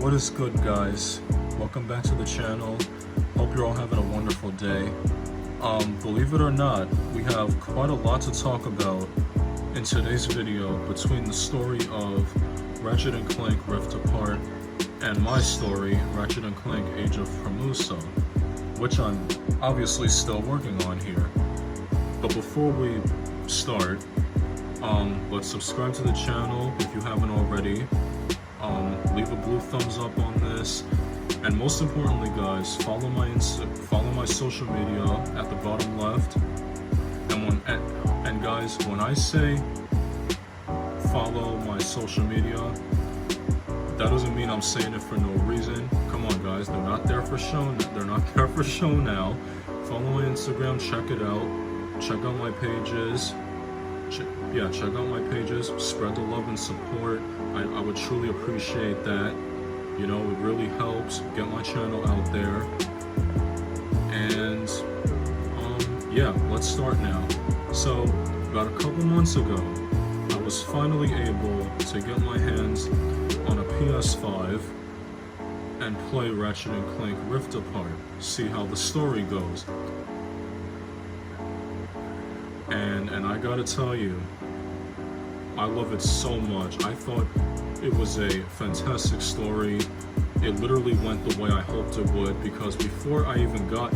What is good, guys? Welcome back to the channel. Hope you're all having a wonderful day. Believe it or not, we have quite a lot to talk about in today's video between the story of Ratchet and Clank Rift Apart and my story, Ratchet and Clank Age of Permusa, which I'm obviously still working on here. But before we start, let's subscribe to the channel if you haven't already. Leave a blue thumbs up on this, and most importantly, guys, follow my social media at the bottom left. And guys, when I say follow my social media, that doesn't mean I'm saying it for no reason. Come on, guys, they're not there for show. They're not there for show now. Follow my Instagram, check it out. Check out my pages. Check out my pages. Spread the love and support. I would truly appreciate that. You know, it really helps get my channel out there. And yeah, let's start now. So about a couple months ago, I was finally able to get my hands on a PS5 and play Ratchet and Clank Rift Apart, see how the story goes. And I gotta tell you, I love it so much. I thought it was a fantastic story. It literally went the way I hoped it would, because before I even got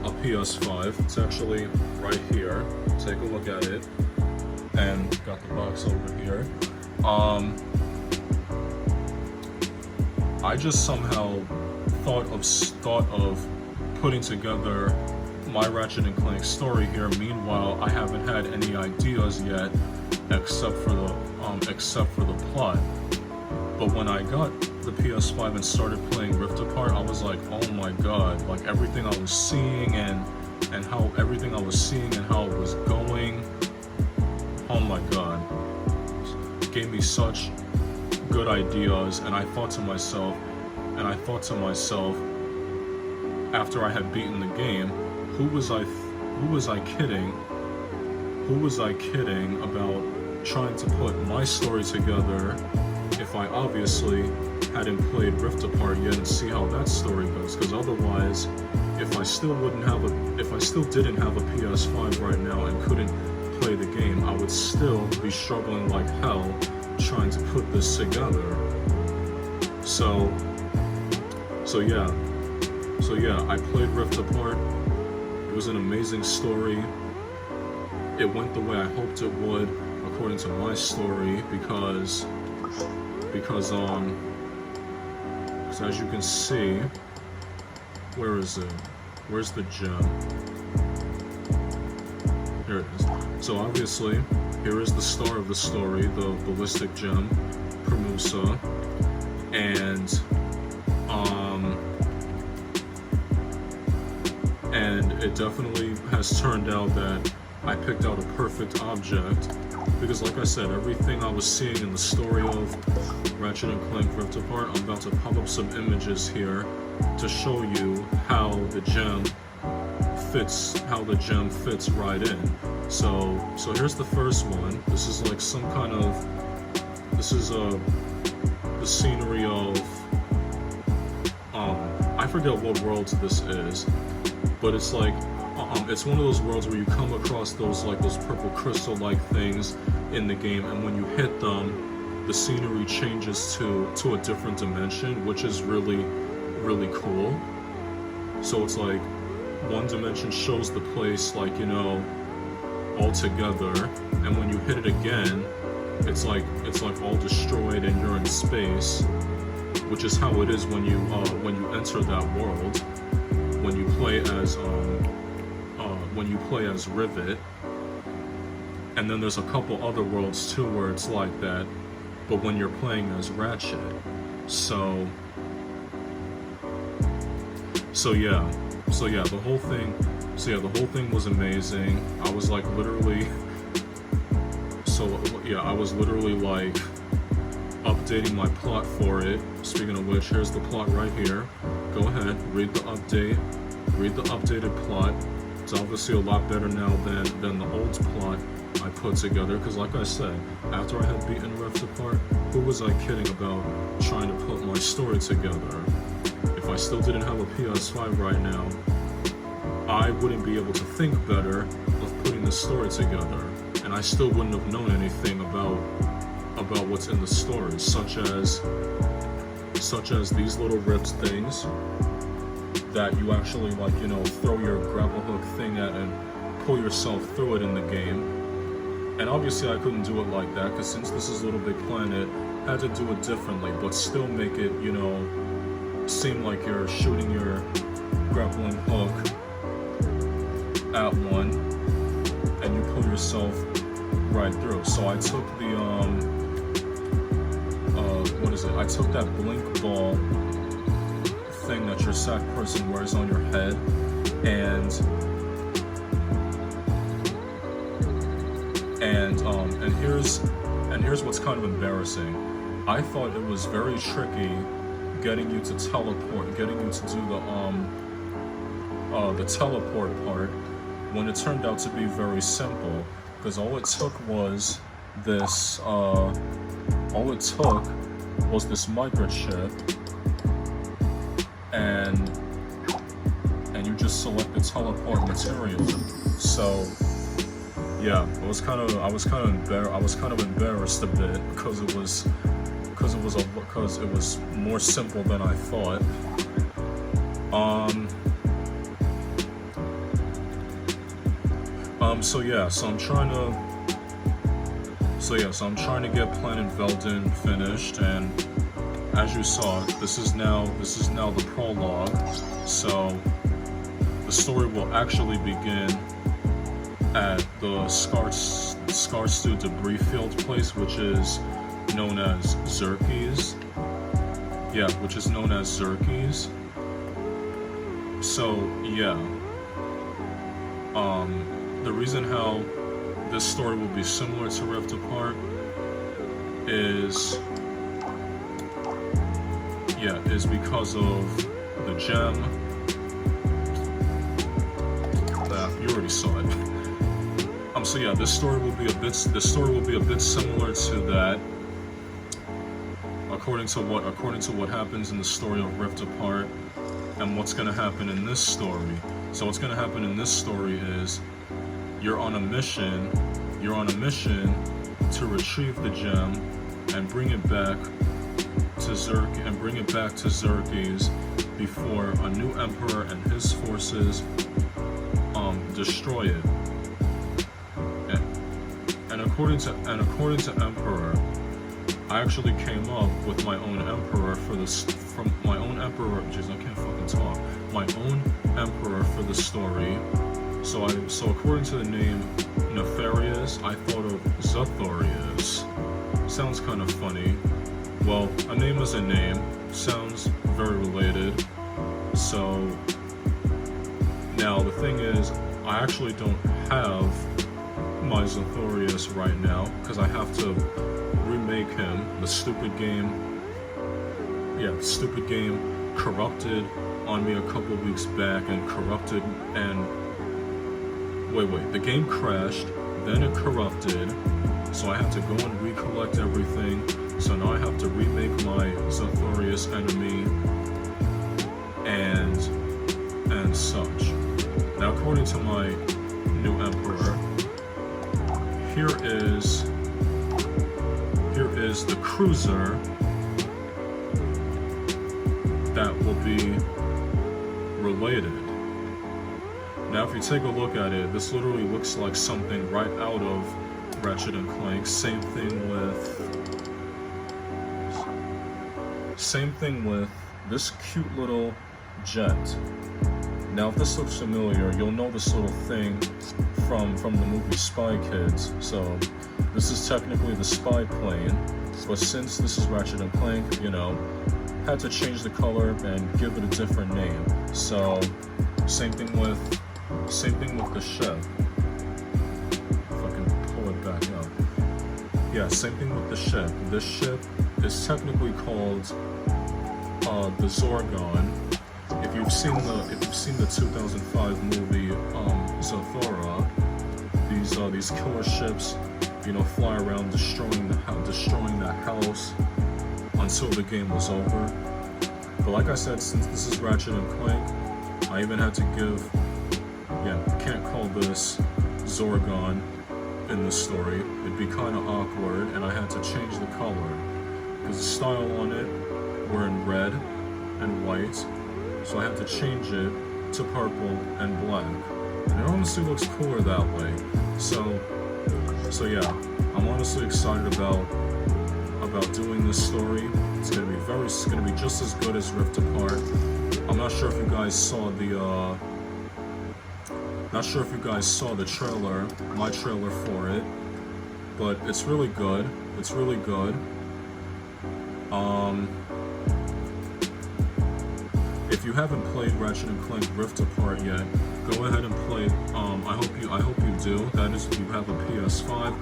a PS5, it's actually right here. Take a look at it. And got the box over here. I just somehow thought of putting together my Ratchet and Clank story here. Meanwhile, I haven't had any ideas yet, except for the plot. But when I got the PS5 and started playing Rift Apart, I was like, oh my god! Like everything I was seeing and how everything I was seeing and how it was going. Oh my god! It gave me such good ideas, and I thought to myself, after I had beaten the game, who was I kidding? Who was I kidding about trying to put my story together if I obviously hadn't played Rift Apart yet and see how that story goes? Because otherwise, if I still didn't have a PS5 right now and couldn't play the game, I would still be struggling like hell trying to put this together. So yeah, I played Rift Apart. It was an amazing story. It went the way I hoped it would, according to my story, because as you can see, where is it? Where's the gem? Here it is. So obviously, here is the star of the story, the ballistic gem, Permusa, and it definitely has turned out that I picked out a perfect object, because like I said, everything I was seeing in the story of Ratchet and Clank Rift Apart, I'm about to pop up some images here to show you how the gem fits right in. So here's the first one. This is like the scenery of I forget what world this is, but it's like it's one of those worlds where you come across those purple crystal-like things in the game, and when you hit them, the scenery changes to a different dimension, which is really, really cool. So it's like one dimension shows the place, like, you know, all together, and when you hit it again, it's like all destroyed and you're in space, which is how it is when you enter that world. When you play as Rivet, and then there's a couple other worlds too where it's like that, but when you're playing as Ratchet. So yeah, the whole thing was amazing. I was like literally, I was literally like updating my plot for it. Speaking of which, here's the plot right here. Go ahead, read the updated plot. It's obviously a lot better now than the old plot I put together, because like I said, after I had beaten Rift Apart, who was I kidding about trying to put my story together. If I still didn't have a PS5 right now, I wouldn't be able to think better of putting the story together, and I still wouldn't have known anything about what's in the story, such as these little ripped things that you actually, like, you know, throw your grapple hook thing at and pull yourself through it in the game. And obviously I couldn't do it like that, because since this is Little Big Planet, I had to do it differently, but still make it, you know, seem like you're shooting your grappling hook at one and you pull yourself right through. So I took the I took that blink ball thing that your sack person wears on your head, and here's what's kind of embarrassing. I thought it was very tricky getting you to teleport, getting you to do the teleport part, when it turned out to be very simple, because all it took was this microchip, and you just select the teleport material. So yeah, I was kind of embarrassed a bit, because it was more simple than I thought. So I'm trying to get Planet Velden finished, and as you saw, this is now the prologue. So the story will actually begin at the Skarstu debris field place, which is known as Xerxes. Yeah, which is known as Xerxes. So yeah, the reason how this story will be similar to Rift Apart is because of the gem. You already saw it. So yeah, this story will be a bit similar to that, according to what happens in the story of Rift Apart, and what's going to happen in this story. So what's going to happen in this story is you're on a mission to retrieve the gem and bring it back to Xerxes before a new emperor and his forces destroy it. And according to Emperor, I actually came up with my own emperor for this, my own emperor for the story. So according to the name Nefarious, I thought of Zathorius. Sounds kind of funny. Well, a name is a name. Sounds very related. So now the thing is, I actually don't have my Zathorius right now, because I have to remake him. The stupid game corrupted on me a couple weeks back, and corrupted, and wait, the game crashed, then it corrupted, so I have to go and recollect everything. So now I have to remake my Zathorius enemy and such. Now, according to my new emperor, here is the cruiser that will be related. Now, if you take a look at it, this literally looks like something right out of Ratchet and Clank. Same thing with this cute little jet. Now, if this looks familiar, you'll know this little thing from the movie Spy Kids. So this is technically the spy plane, but since this is Ratchet and Clank, you know, had to change the color and give it a different name. So same thing with the ship. If I can pull it back up. Yeah, same thing with the ship. This ship is technically called the Zorgon. If you've seen the 2005 movie Zathura, these killer ships, you know, fly around destroying the house until the game was over. But like I said, since this is Ratchet and Clank, I even had to give, can't call this Zorgon in the story. It'd be kind of awkward, and I had to change the color because the style on it were in red and white, so I had to change it to purple and black. And it honestly looks cooler that way. So yeah, I'm honestly excited about doing this story. It's gonna be just as good as Rift Apart. I'm not sure if you guys saw the trailer, my trailer for it, but it's really good. It's really good. If you haven't played Ratchet and Clank Rift Apart yet, go ahead and play. I hope you do. That is, if you have a PS5.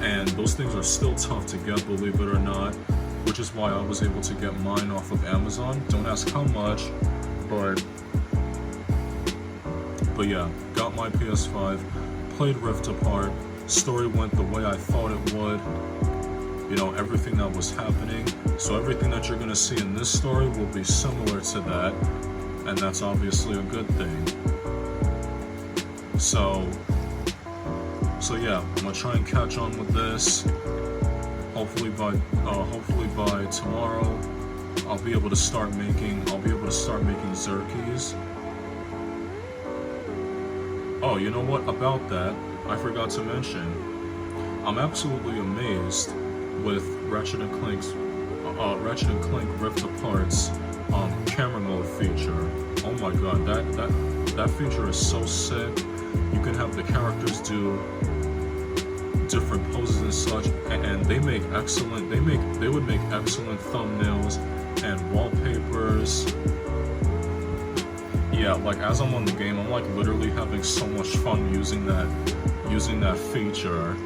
And those things are still tough to get, believe it or not, which is why I was able to get mine off of Amazon. Don't ask how much, but yeah, got my PS5, played Rift Apart, story went the way I thought it would, you know, everything that was happening. So everything that you're gonna see in this story will be similar to that, and that's obviously a good thing. So yeah, I'm gonna try and catch on with this. Hopefully by tomorrow, I'll be able to start making Zerkies. Oh, you know what? About that, I forgot to mention. I'm absolutely amazed with Ratchet and Clank Rift Apart's camera mode feature. Oh my god, that feature is so sick. You can have the characters do different poses and such, and they would make excellent thumbnails and wallpapers. Yeah, like as I'm on the game, I'm like literally having so much fun using that feature.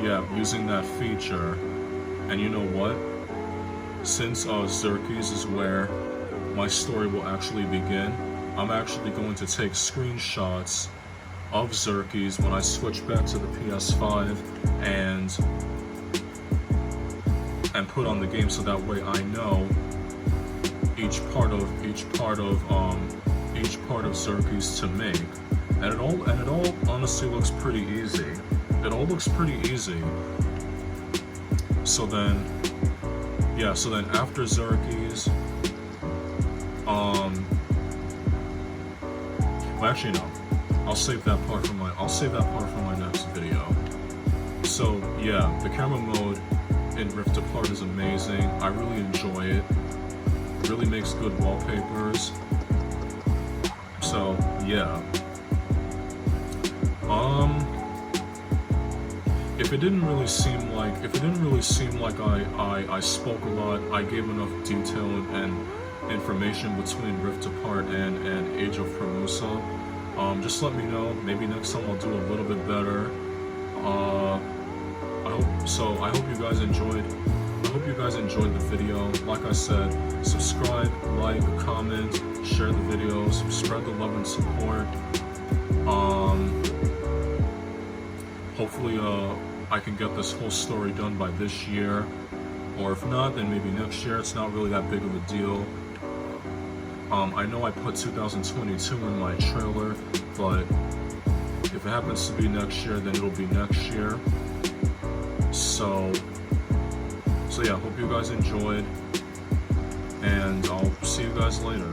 Yeah, using that feature. And you know what? Since Zerkies is where my story will actually begin, I'm actually going to take screenshots of Zerkies when I switch back to the PS5 and put on the game, so that way I know each part of Zerkies to make, and it all honestly looks pretty easy. It all looks pretty easy. So then after Zerkies, well, actually no, I'll save that part for my next video. So yeah, the camera mode in Rift Apart is amazing. I really enjoy it. It really makes good wallpapers. So yeah. If it didn't really seem like I spoke a lot, I gave enough detail and information between Rift Apart and Age of Permusa, just let me know. Maybe next time I'll do a little bit better. I hope you guys enjoyed the video. Like I said, subscribe, like, comment, share the videos, spread the love and support. Hopefully I can get this whole story done by this year, or if not, then maybe next year. It's not really that big of a deal. I know I put 2022 in my trailer, but if it happens to be next year, then it'll be next year. So yeah, hope you guys enjoyed, and I'll see you guys later.